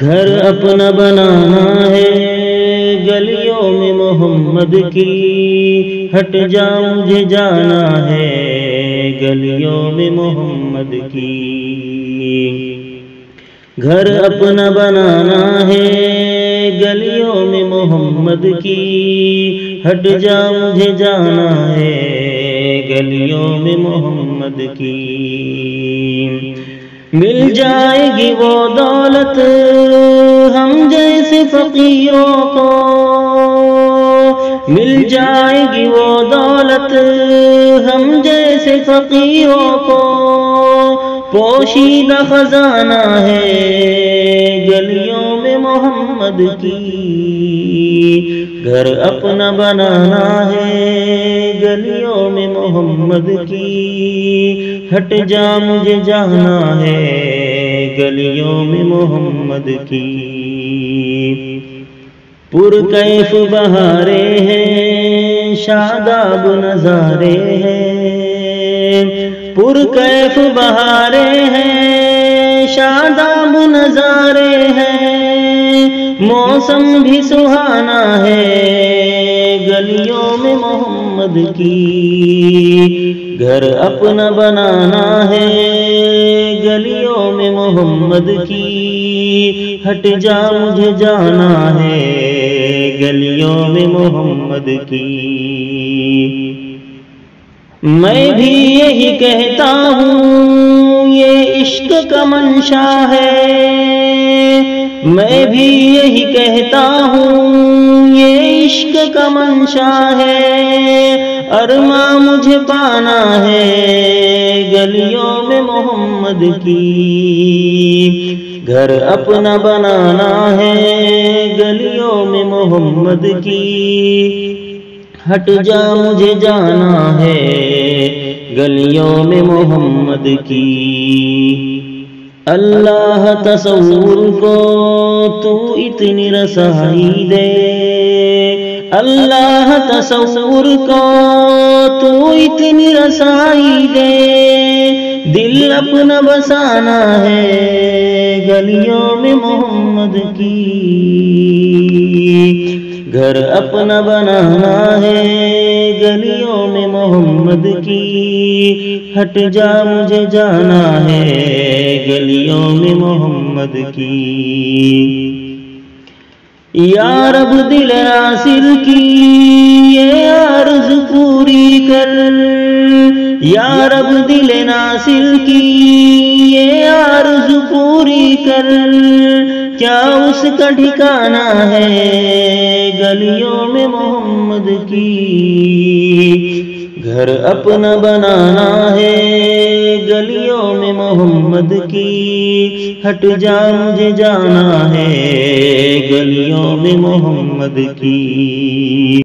گھر اپنا بنانا ہے گلیوں میں محمد کی، ہٹ جا مجھے جانا ہے گلیوں میں محمد کی۔ گھر اپنا بنانا ہے گلیوں میں محمد کی، ہٹ جا مجھے جانا ہے گلیوں میں محمد کی۔ مل جائے گی وہ دولت ہم جیسے فقیروں کو، مل جائے گی وہ دولت ہم جیسے فقیروں کو، پوشیدہ خزانہ ہے گلیوں میں محمد کی۔ گھر اپنا بنانا ہے گلیوں میں محمد کی، ہٹ جا مجھے جانا ہے گلیوں میں محمد کی۔ پرکیف بہارے ہیں شاداب نظارے ہیں، پرکیف بہارے ہیں شاداب نظارے ہیں، موسم بھی سہانا ہے گلیوں میں محمد کی۔ گھر اپنا بنانا ہے گلیوں میں محمد کی، ہٹ جا مجھے جانا ہے گلیوں میں محمد کی۔ میں بھی یہی کہتا ہوں یہ عشق کا منشا ہے، میں بھی یہی کہتا ہوں یہ عشق کا منشا ہے، ارماں مجھے پانا ہے گلیوں میں محمد کی۔ گھر اپنا بنانا ہے گلیوں میں محمد کی، ہٹ جا مجھے جانا ہے گلیوں میں محمد کی۔ اللہ تصور کو تو اتنی رسائی دے، اللہ تصور کو تو اتنی رسائی دے، دل اپنا بسانا ہے گلیوں میں محمد کی۔ گھر اپنا بنانا ہے گلیوں میں محمد کی، ہٹ جا مجھے جانا ہے گلیوں میں محمد کی۔ یا رب دل ناصر کی یہ عرض پوری کر، یا رب دل ناصر کی یہ عرض پوری کر، کیا اس کا ٹھکانہ ہے گلیوں میں محمد کی۔ گھر اپنا بنانا ہے گلیوں میں محمد کی، ہٹ جا مجھے جانا ہے گلیوں میں محمد کی۔